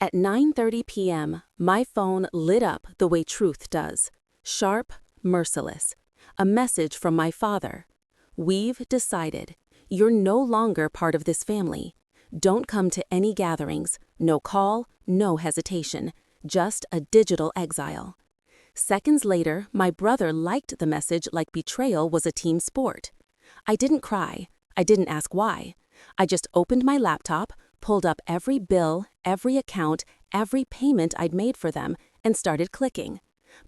At 9:30 p.m., my phone lit up the way truth does. Sharp, merciless. A message from my father. "We've decided. You're no longer part of this family. Don't come to any gatherings. No call, no hesitation. Just a digital exile." Seconds later, my brother liked the message like betrayal was a team sport. I didn't cry. I didn't ask why. I just opened my laptop, pulled up every bill, every account, every payment I'd made for them, and started clicking.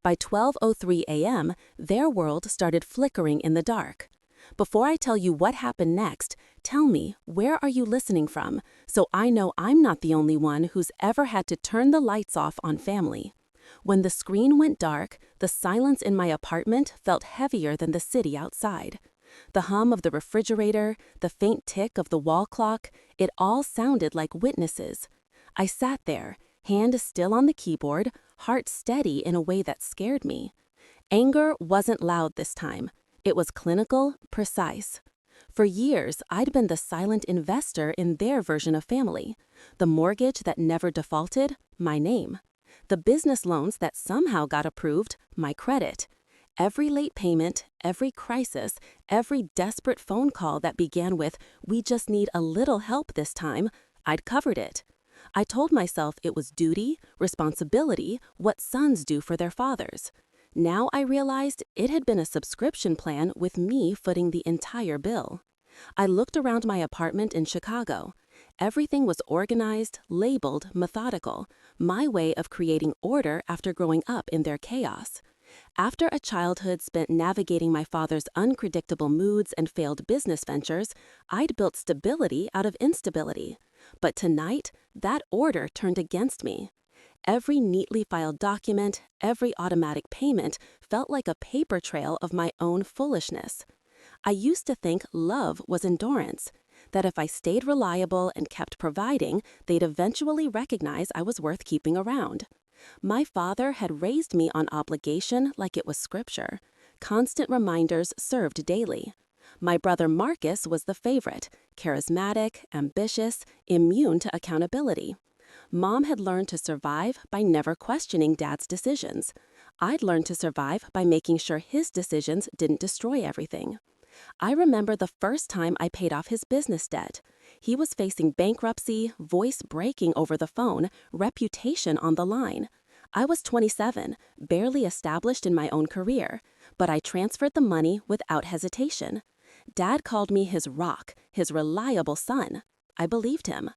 By 12:03 a.m., their world started flickering in the dark. Before I tell you what happened next, tell me, where are you listening from, so I know I'm not the only one who's ever had to turn the lights off on family. When the screen went dark, the silence in my apartment felt heavier than the city outside. The hum of the refrigerator, the faint tick of the wall clock, it all sounded like witnesses. I sat there, hand still on the keyboard, heart steady in a way that scared me. Anger wasn't loud this time. It was clinical, precise. For years, I'd been the silent investor in their version of family. The mortgage that never defaulted, my name. The business loans that somehow got approved, my credit. Every late payment, every crisis, every desperate phone call that began with, "We just need a little help this time," I'd covered it. I told myself it was duty, responsibility, what sons do for their fathers. Now I realized it had been a subscription plan with me footing the entire bill. I looked around my apartment in Chicago. Everything was organized, labeled, methodical, my way of creating order after growing up in their chaos. After a childhood spent navigating my father's unpredictable moods and failed business ventures, I'd built stability out of instability. But tonight, that order turned against me. Every neatly filed document, every automatic payment felt like a paper trail of my own foolishness. I used to think love was endurance, that if I stayed reliable and kept providing, they'd eventually recognize I was worth keeping around. My father had raised me on obligation like it was scripture. Constant reminders served daily. My brother Marcus was the favorite, charismatic, ambitious, immune to accountability. Mom had learned to survive by never questioning Dad's decisions. I'd learned to survive by making sure his decisions didn't destroy everything. I remember the first time I paid off his business debt. He was facing bankruptcy, voice breaking over the phone, reputation on the line. I was 27, barely established in my own career, but I transferred the money without hesitation. Dad called me his rock, his reliable son. I believed him.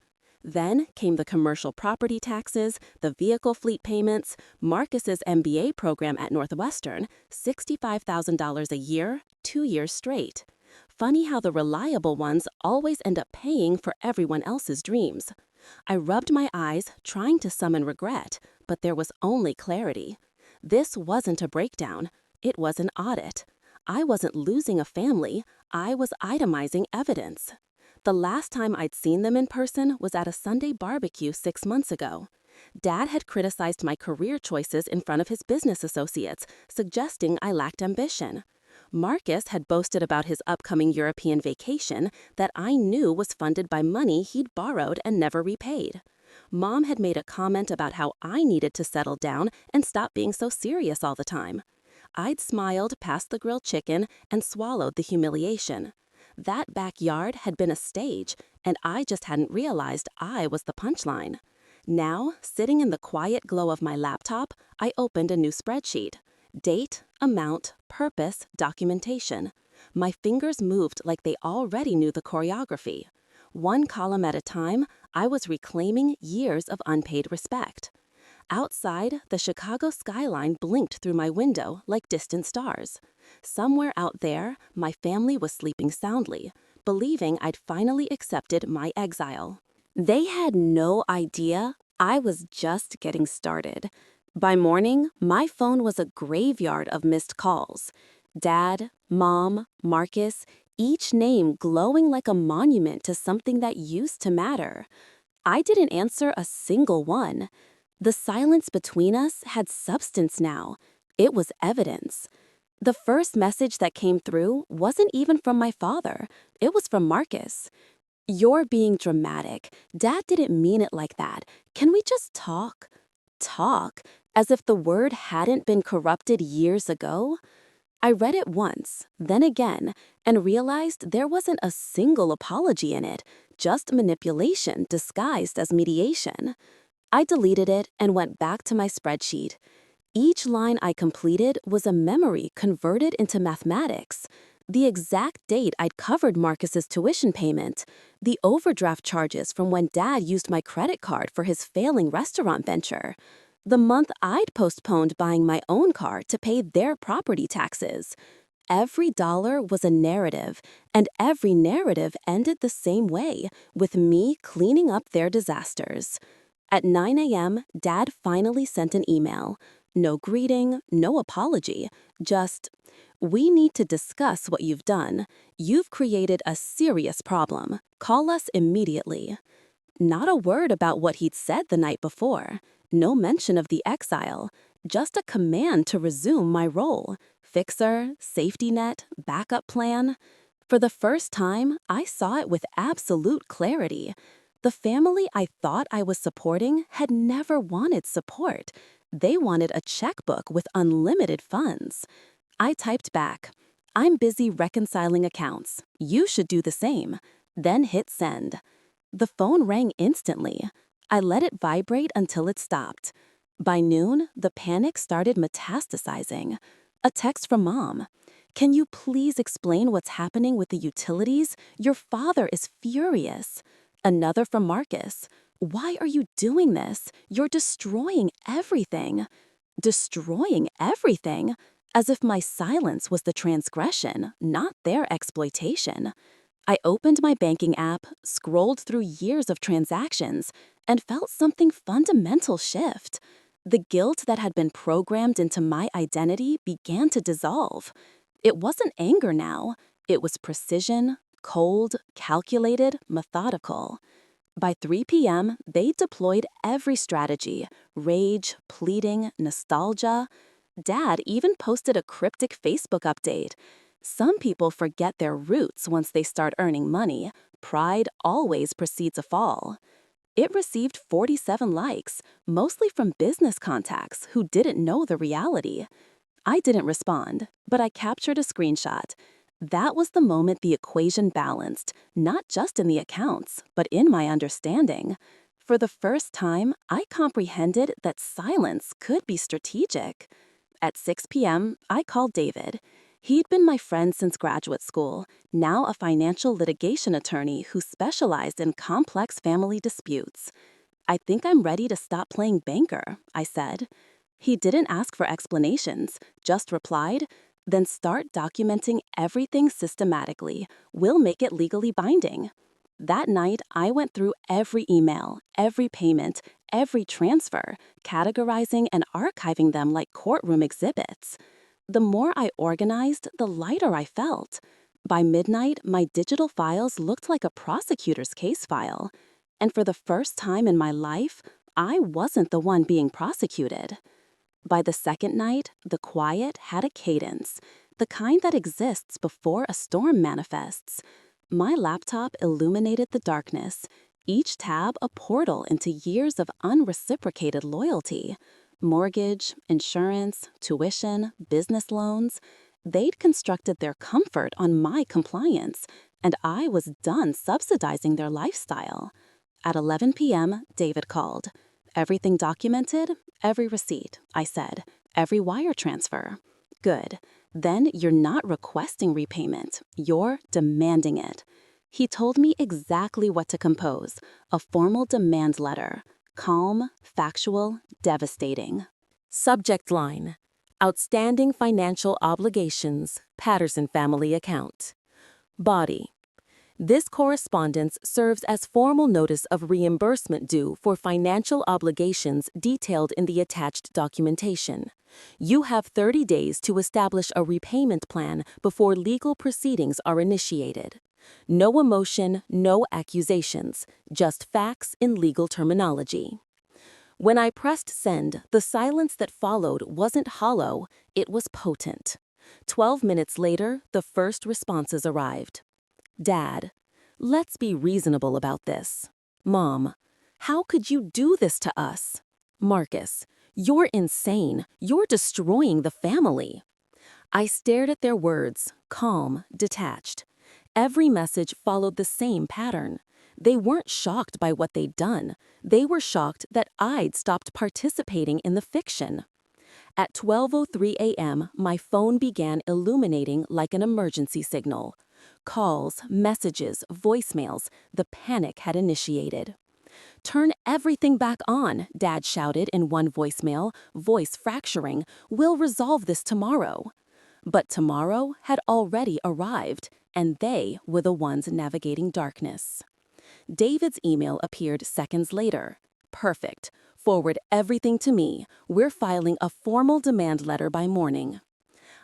Then came the commercial property taxes, the vehicle fleet payments, Marcus's MBA program at Northwestern, $65,000 a year, 2 years straight. Funny how the reliable ones always end up paying for everyone else's dreams. I rubbed my eyes, trying to summon regret, but there was only clarity. This wasn't a breakdown. It was an audit. I wasn't losing a family. I was itemizing evidence. The last time I'd seen them in person was at a Sunday barbecue 6 months ago. Dad had criticized my career choices in front of his business associates, suggesting I lacked ambition. Marcus had boasted about his upcoming European vacation that I knew was funded by money he'd borrowed and never repaid. Mom had made a comment about how I needed to settle down and stop being so serious all the time. I'd smiled past the grilled chicken and swallowed the humiliation. That backyard had been a stage, and I just hadn't realized I was the punchline. Now, sitting in the quiet glow of my laptop, I opened a new spreadsheet. Date, amount, purpose, documentation. My fingers moved like they already knew the choreography. One column at a time, I was reclaiming years of unpaid respect. Outside, the Chicago skyline blinked through my window like distant stars. Somewhere out there, my family was sleeping soundly, believing I'd finally accepted my exile. They had no idea I was just getting started. By morning, my phone was a graveyard of missed calls. Dad, Mom, Marcus, each name glowing like a monument to something that used to matter. I didn't answer a single one. The silence between us had substance now. It was evidence. The first message that came through wasn't even from my father. It was from Marcus. You're being dramatic. Dad didn't mean it like that. Can we just talk? Talk? As if the word hadn't been corrupted years ago? I read it once, then again, and realized there wasn't a single apology in it, just manipulation disguised as mediation. I deleted it and went back to my spreadsheet. Each line I completed was a memory converted into mathematics. The exact date I'd covered Marcus's tuition payment, the overdraft charges from when Dad used my credit card for his failing restaurant venture, the month I'd postponed buying my own car to pay their property taxes. Every dollar was a narrative, and every narrative ended the same way, with me cleaning up their disasters. At 9 a.m., Dad finally sent an email. No greeting, no apology, just, "We need to discuss what you've done. You've created a serious problem. Call us immediately." Not a word about what he'd said the night before. No mention of the exile. Just a command to resume my role. Fixer, safety net, backup plan. For the first time, I saw it with absolute clarity. The family I thought I was supporting had never wanted support. They wanted a checkbook with unlimited funds. I typed back, "I'm busy reconciling accounts. You should do the same." Then hit send. The phone rang instantly. I let it vibrate until it stopped. By noon, the panic started metastasizing. A text from Mom. "Can you please explain what's happening with the utilities? Your father is furious." Another from Marcus. "Why are you doing this? You're destroying everything." Destroying everything? As if my silence was the transgression, not their exploitation. I opened my banking app, scrolled through years of transactions, and felt something fundamental shift. The guilt that had been programmed into my identity began to dissolve. It wasn't anger now. It was precision, cold, calculated, methodical. By 3 p.m., they deployed every strategy: rage, pleading, nostalgia. Dad even posted a cryptic Facebook update. Some people forget their roots once they start earning money. Pride always precedes a fall. It received 47 likes, mostly from business contacts who didn't know the reality. I didn't respond, but I captured a screenshot. That was the moment the equation balanced, not just in the accounts, but in my understanding. For the first time, I comprehended that silence could be strategic. At 6 p.m., I called David. He'd been my friend since graduate school, now a financial litigation attorney who specialized in complex family disputes. "I think I'm ready to stop playing banker," I said. He didn't ask for explanations, just replied, "Then start documenting everything systematically. We'll make it legally binding." That night, I went through every email, every payment, every transfer, categorizing and archiving them like courtroom exhibits. The more I organized, the lighter I felt. By midnight, my digital files looked like a prosecutor's case file. And for the first time in my life, I wasn't the one being prosecuted. By the second night, the quiet had a cadence, the kind that exists before a storm manifests. My laptop illuminated the darkness, each tab a portal into years of unreciprocated loyalty. Mortgage, insurance, tuition, business loans. They'd constructed their comfort on my compliance, and I was done subsidizing their lifestyle. At 11 p.m., David called. "Everything documented?" "Every receipt," I said. "Every wire transfer." "Good. Then you're not requesting repayment. You're demanding it." He told me exactly what to compose, a formal demand letter. Calm, factual, devastating. Subject line: Outstanding financial obligations, Patterson family account. Body: This correspondence serves as formal notice of reimbursement due for financial obligations detailed in the attached documentation. You have 30 days to establish a repayment plan before legal proceedings are initiated. No emotion, no accusations, just facts in legal terminology. When I pressed send, the silence that followed wasn't hollow, it was potent. 12 minutes later, the first responses arrived. "Dad, Let's be reasonable about this. Mom, how could you do this to us? Marcus, you're insane. You're destroying the family. I stared at their words, calm, detached. Every message followed the same pattern. They weren't shocked by what they'd done. They were shocked that I'd stopped participating in the fiction. At 12:03 a.m., my phone began illuminating like an emergency signal. Calls, messages, voicemails, the panic had initiated. "Turn everything back on," Dad shouted in one voicemail, voice fracturing. "We'll resolve this tomorrow." But tomorrow had already arrived, and they were the ones navigating darkness. David's email appeared seconds later. "Perfect. Forward everything to me. We're filing a formal demand letter by morning."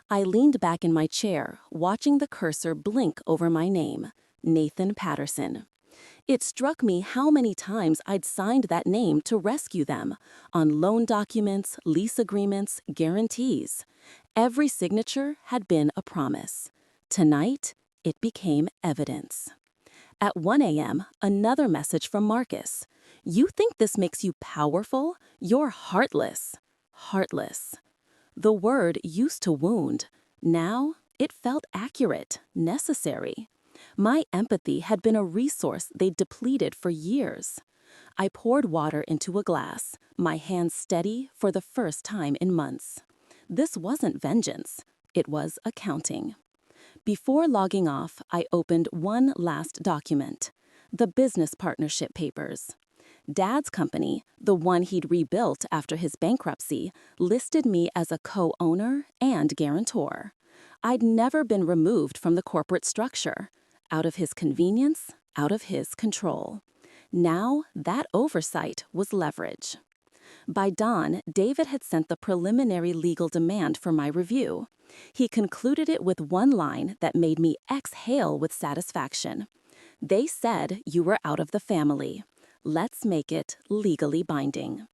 I leaned back in my chair, watching the cursor blink over my name, Nathan Patterson. It struck me how many times I'd signed that name to rescue them, on loan documents, lease agreements, guarantees. Every signature had been a promise. Tonight, it became evidence. At 1 a.m., another message from Marcus. "You think this makes you powerful? You're heartless." Heartless. The word used to wound. Now, it felt accurate, necessary. My empathy had been a resource they'd depleted for years. I poured water into a glass, my hands steady for the first time in months. This wasn't vengeance. It was accounting. Before logging off, I opened one last document, the business partnership papers. Dad's company, the one he'd rebuilt after his bankruptcy, listed me as a co-owner and guarantor. I'd never been removed from the corporate structure. Out of his convenience, out of his control. Now, that oversight was leverage. By dawn, David had sent the preliminary legal demand for my review. He concluded it with one line that made me exhale with satisfaction. "They said you were out of the family. Let's make it legally binding."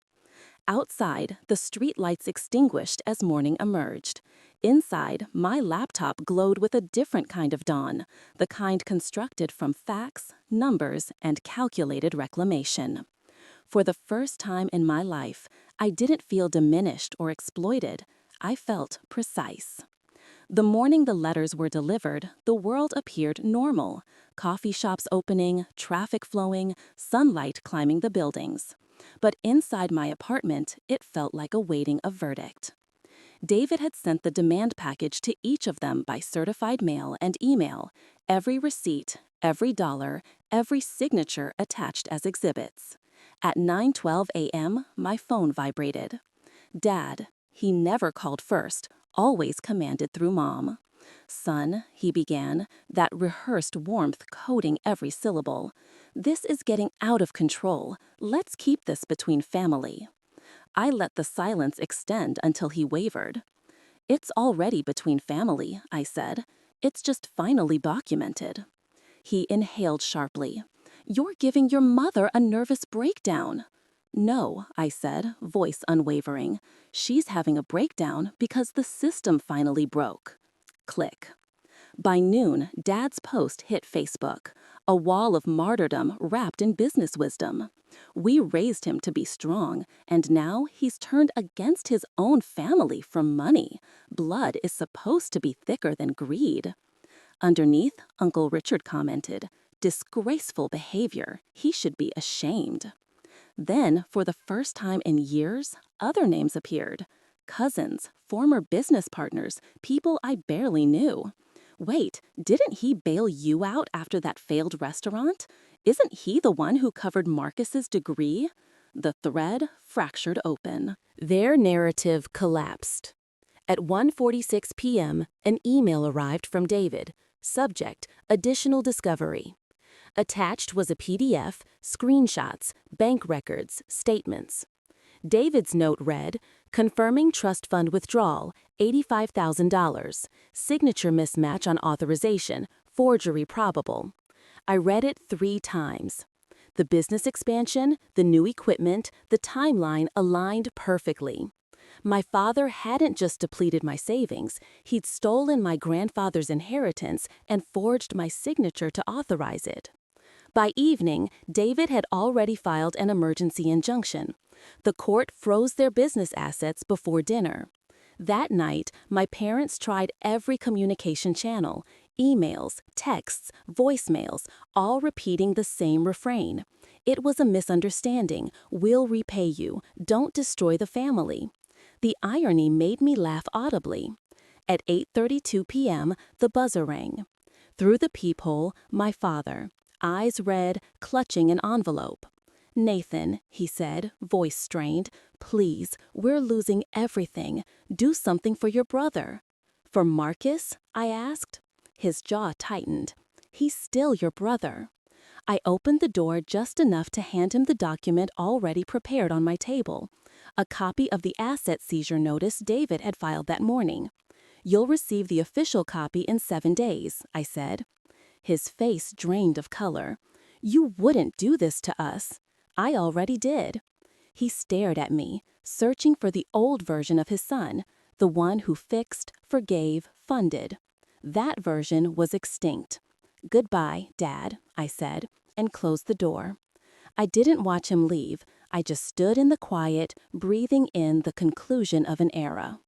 Outside, the streetlights extinguished as morning emerged. Inside, my laptop glowed with a different kind of dawn, the kind constructed from facts, numbers, and calculated reclamation. For the first time in my life, I didn't feel diminished or exploited. I felt precise. The morning the letters were delivered, the world appeared normal. Coffee shops opening, traffic flowing, sunlight climbing the buildings. But inside my apartment, it felt like awaiting a verdict. David had sent the demand package to each of them by certified mail and email, every receipt, every dollar, every signature attached as exhibits. At 9:12 a.m., my phone vibrated. Dad, he never called first, always commanded through Mom. "Son," he began, that rehearsed warmth coating every syllable. "This is getting out of control. Let's keep this between family." I let the silence extend until he wavered. "It's already between family," I said. "It's just finally documented." He inhaled sharply. "You're giving your mother a nervous breakdown." "No," I said, voice unwavering. "She's having a breakdown because the system finally broke." Click. By noon, Dad's post hit Facebook, a wall of martyrdom wrapped in business wisdom. We raised him to be strong, and now he's turned against his own family for money. Blood is supposed to be thicker than greed. Underneath, Uncle Richard commented, "Disgraceful behavior. He should be ashamed." Then, for the first time in years, other names appeared. Cousins, former business partners, people I barely knew. Wait, didn't he bail you out after that failed restaurant? Isn't he the one who covered Marcus's degree? The thread fractured open. Their narrative collapsed. At 1:46 p.m., an email arrived from David. Subject, additional discovery. Attached was a PDF, screenshots, bank records, statements. David's note read, "Confirming trust fund withdrawal, $85,000. Signature mismatch on authorization, forgery probable." I read it 3 times. The business expansion, the new equipment, the timeline aligned perfectly. My father hadn't just depleted my savings, he'd stolen my grandfather's inheritance and forged my signature to authorize it. By evening, David had already filed an emergency injunction. The court froze their business assets before dinner. That night, my parents tried every communication channel, emails, texts, voicemails, all repeating the same refrain. It was a misunderstanding. We'll repay you. Don't destroy the family. The irony made me laugh audibly. At 8:32 p.m., the buzzer rang. Through the peephole, my father, eyes red, clutching an envelope. "Nathan," he said, voice strained, "please, we're losing everything. Do something for your brother." "For Marcus?" I asked. His jaw tightened. "He's still your brother." I opened the door just enough to hand him the document already prepared on my table, a copy of the asset seizure notice David had filed that morning. "You'll receive the official copy in 7 days," I said. His face drained of color. "You wouldn't do this to us." "I already did." He stared at me, searching for the old version of his son, the one who fixed, forgave, funded. That version was extinct. "Goodbye, Dad," I said, and closed the door. I didn't watch him leave. I just stood in the quiet, breathing in the conclusion of an era.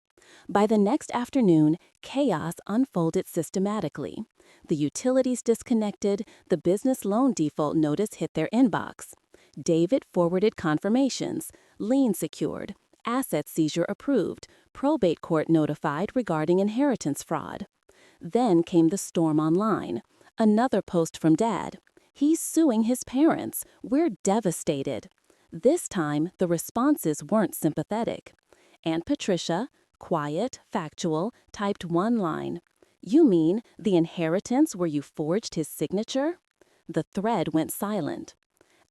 By the next afternoon, chaos unfolded systematically. The utilities disconnected, the business loan default notice hit their inbox. David forwarded confirmations, lien secured, asset seizure approved, probate court notified regarding inheritance fraud. Then came the storm online. Another post from Dad. "He's suing his parents. We're devastated." This time, the responses weren't sympathetic. Aunt Patricia, quiet, factual, typed one line. "You mean the inheritance where you forged his signature?" The thread went silent.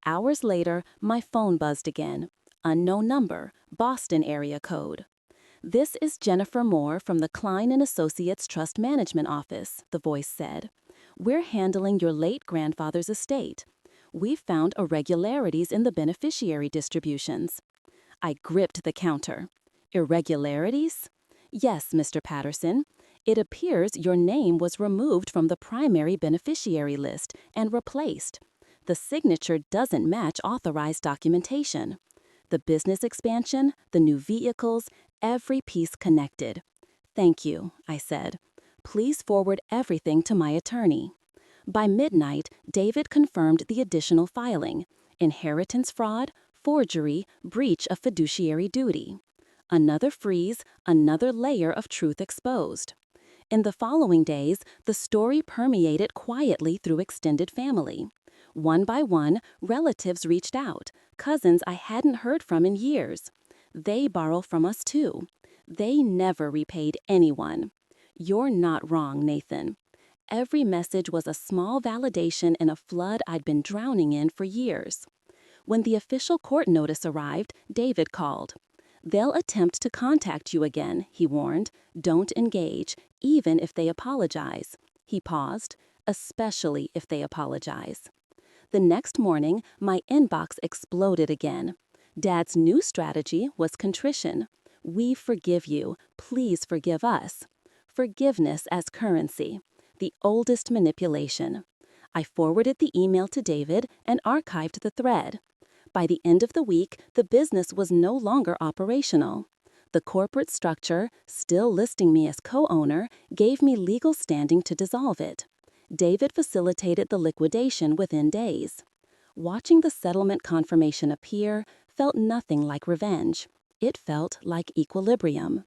Hours later, my phone buzzed again. Unknown number, Boston area code. "This is Jennifer Moore from the Klein & Associates Trust Management Office," the voice said. "We're handling your late grandfather's estate. We've found irregularities in the beneficiary distributions." I gripped the counter. "Irregularities?" "Yes, Mr. Patterson. It appears your name was removed from the primary beneficiary list and replaced. The signature doesn't match authorized documentation. The business expansion, the new vehicles, every piece connected." "Thank you," I said. "Please forward everything to my attorney." By midnight, David confirmed the additional filing: inheritance fraud, forgery, breach of fiduciary duty. Another freeze, another layer of truth exposed. In the following days, the story permeated quietly through extended family. One by one, relatives reached out, cousins I hadn't heard from in years. They borrow from us too. They never repaid anyone. "You're not wrong, Nathan." Every message was a small validation in a flood I'd been drowning in for years. When the official court notice arrived, David called. "They'll attempt to contact you again," he warned. "Don't engage, even if they apologize." He paused. "Especially if they apologize." The next morning, my inbox exploded again. Dad's new strategy was contrition. "We forgive you. Please forgive us." Forgiveness as currency. The oldest manipulation. I forwarded the email to David and archived the thread. By the end of the week, the business was no longer operational. The corporate structure, still listing me as co-owner, gave me legal standing to dissolve it. David facilitated the liquidation within days. Watching the settlement confirmation appear felt nothing like revenge. It felt like equilibrium.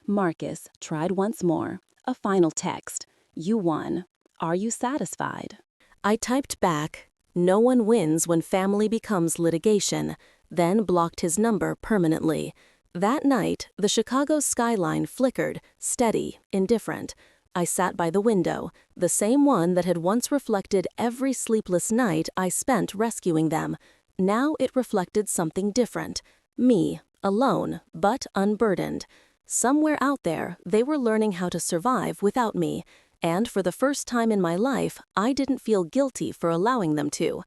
Marcus tried once more. A final text. "You won. Are you satisfied?" I typed back, "No one wins when family becomes litigation," then blocked his number permanently. That night, the Chicago skyline flickered, steady, indifferent. I sat by the window, the same one that had once reflected every sleepless night I spent rescuing them. Now it reflected something different. Me, alone, but unburdened. Somewhere out there, they were learning how to survive without me, and for the first time in my life, I didn't feel guilty for allowing them to.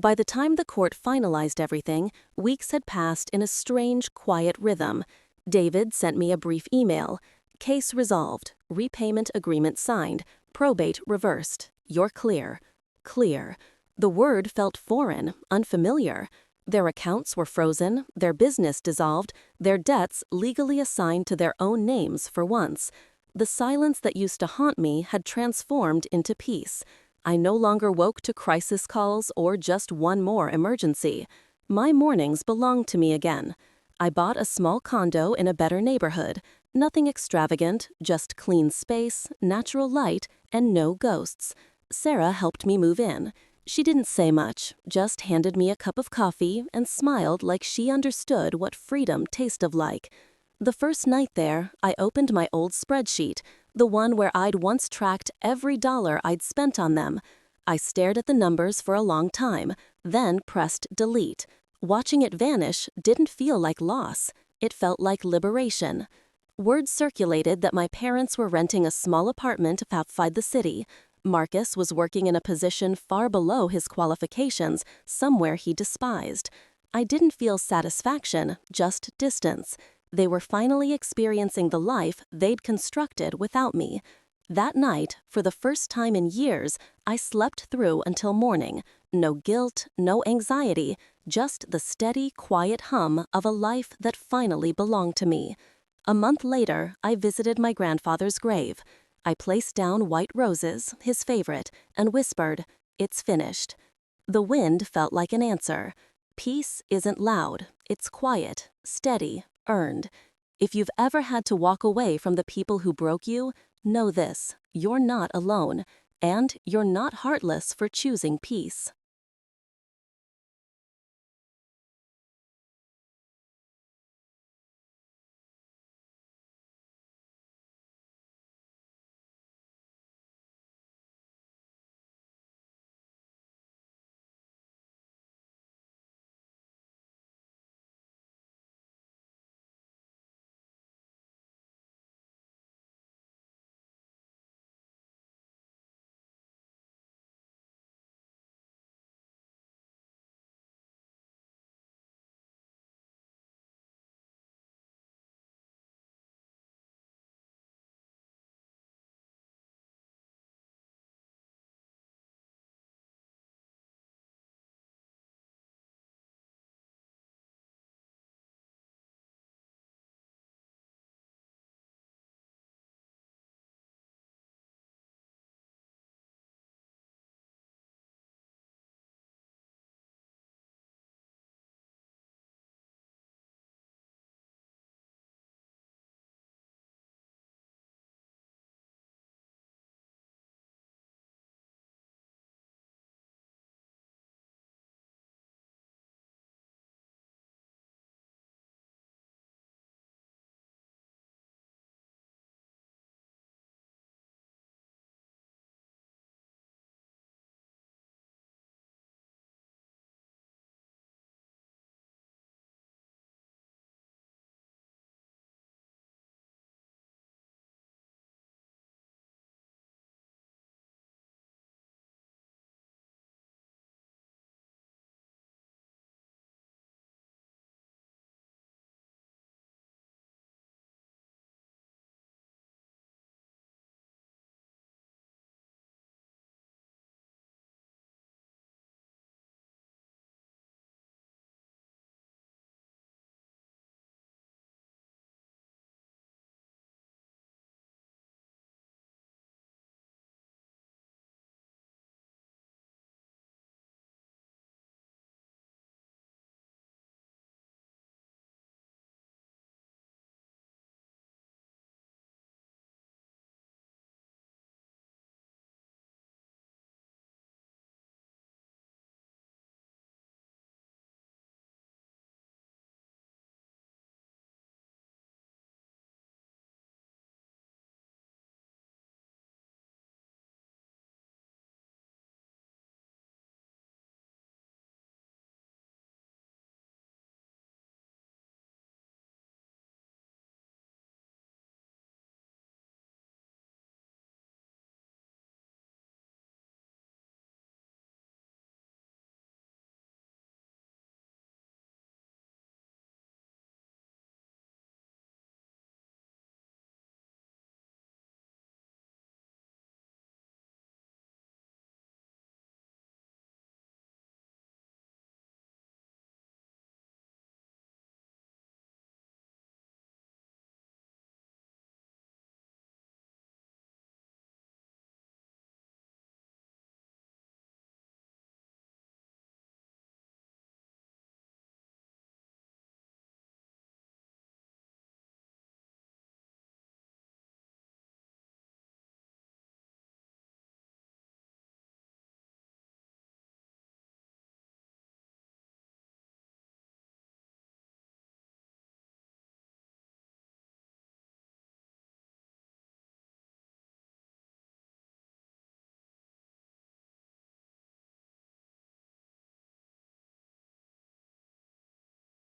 By the time the court finalized everything, weeks had passed in a strange, quiet rhythm. David sent me a brief email. "Case resolved. Repayment agreement signed. Probate reversed. You're clear." Clear. The word felt foreign, unfamiliar. Their accounts were frozen, their business dissolved, their debts legally assigned to their own names for once. The silence that used to haunt me had transformed into peace. I no longer woke to crisis calls or just one more emergency. My mornings belonged to me again. I bought a small condo in a better neighborhood. Nothing extravagant, just clean space, natural light, and no ghosts. Sarah helped me move in. She didn't say much, just handed me a cup of coffee and smiled like she understood what freedom tasted like. The first night there, I opened my old spreadsheet, the one where I'd once tracked every dollar I'd spent on them. I stared at the numbers for a long time, then pressed delete. Watching it vanish didn't feel like loss. It felt like liberation. Word circulated that my parents were renting a small apartment outside the city. Marcus was working in a position far below his qualifications, somewhere he despised. I didn't feel satisfaction, just distance. They were finally experiencing the life they'd constructed without me. That night, for the first time in years, I slept through until morning. No guilt, no anxiety, just the steady, quiet hum of a life that finally belonged to me. A month later, I visited my grandfather's grave. I placed down white roses, his favorite, and whispered, "It's finished." The wind felt like an answer. Peace isn't loud, it's quiet, steady, earned. If you've ever had to walk away from the people who broke you, know this: you're not alone, and you're not heartless for choosing peace.